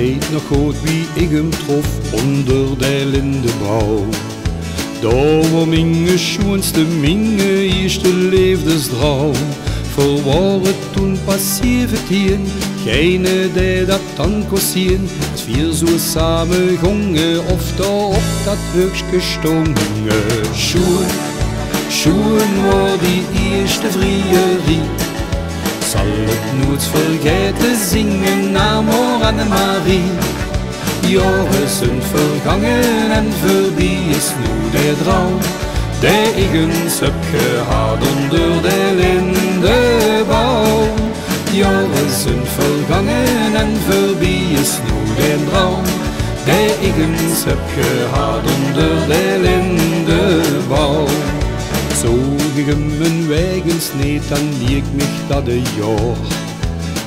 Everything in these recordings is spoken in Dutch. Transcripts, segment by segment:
weet nog goed wie ik hem trof onder de lindenbouw. Daar was mijn schoonste, mijn eerste levensdroom. Verwaren toen pas 17, geen die dat dan kon zien. Als vier zo samen gongen of daar op dat heukje stongen. Schoen was die eerste vrierie. Zal het nooit vergeten zingen naar Annemarie. Jaren zijn vergangen en voorbij is nu de droom die ik eens heb gehad onder de lindenboom. Jaren zijn vergangen en voorbij is nu de droom die ik eens heb gehad onder de lindenboom. Zoog ik hem mijn wegens niet, dan liek mich dat een jaar.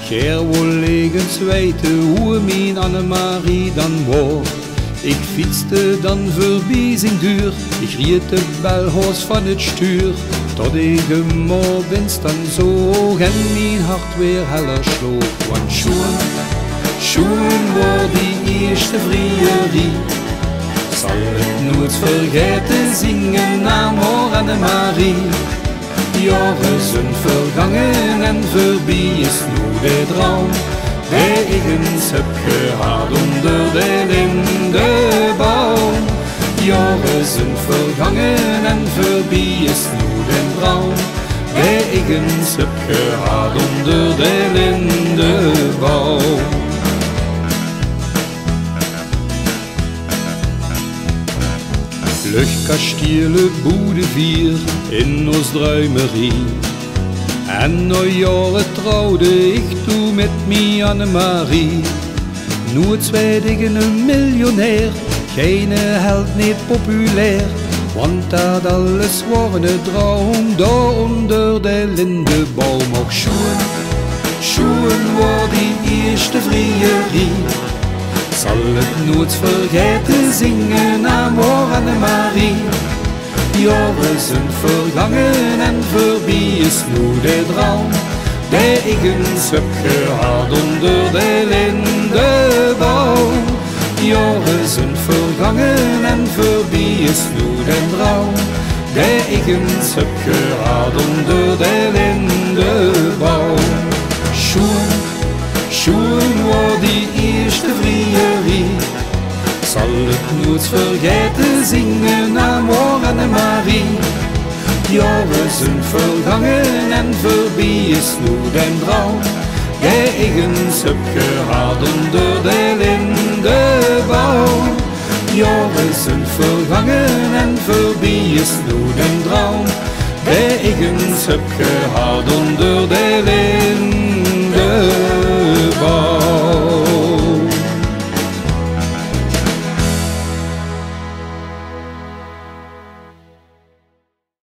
Ger wil legens weten hoe mijn Annemarie dan was. Ik fietste dan voorbij zijn deur, ik ried de belhoos van het stuur. Tot ik hem morgens dan zoog en mijn hart weer heller sloeg. Want schoen wordt die eerste vrierie. Zal het nooit vergeten zingen naar Annemarie. Jaren zijn vergangen en voorbij is nu de droom die ik eens heb gehad onder de lindenboom. Jaren zijn vergangen en voorbij is nu de droom die ik eens heb gehad onder de lindenboom. Luchtkastelen Boedevier in ons druimerie. En na jaren trouwde ik toen met mijn Annemarie. Nooit werd ik een miljonair, geen held, niet populair. Want dat alles was een droom, daar onder de lindenboom. Ook schoen was die eerste vrierie. Zal het nooit vergeten zingen naar Annemarie. Jaren zijn vergangen en voorbij is nu de droom die ik eens heb gehad onder de lindenboom. Jaren zijn vergangen en voorbij is nu de droom die ik eens heb gehad onder de lindenboom. Schoen was die eerste vrierie. Zal het nooit vergeten zingen naar Annemarie. Jaren zijn vergangen en voorbij is nu de droom die ik eens heb gehad onder de lindenboom. Jaren zijn vergangen en voorbij is nu de droom die ik eens heb gehad onder de lindenboom.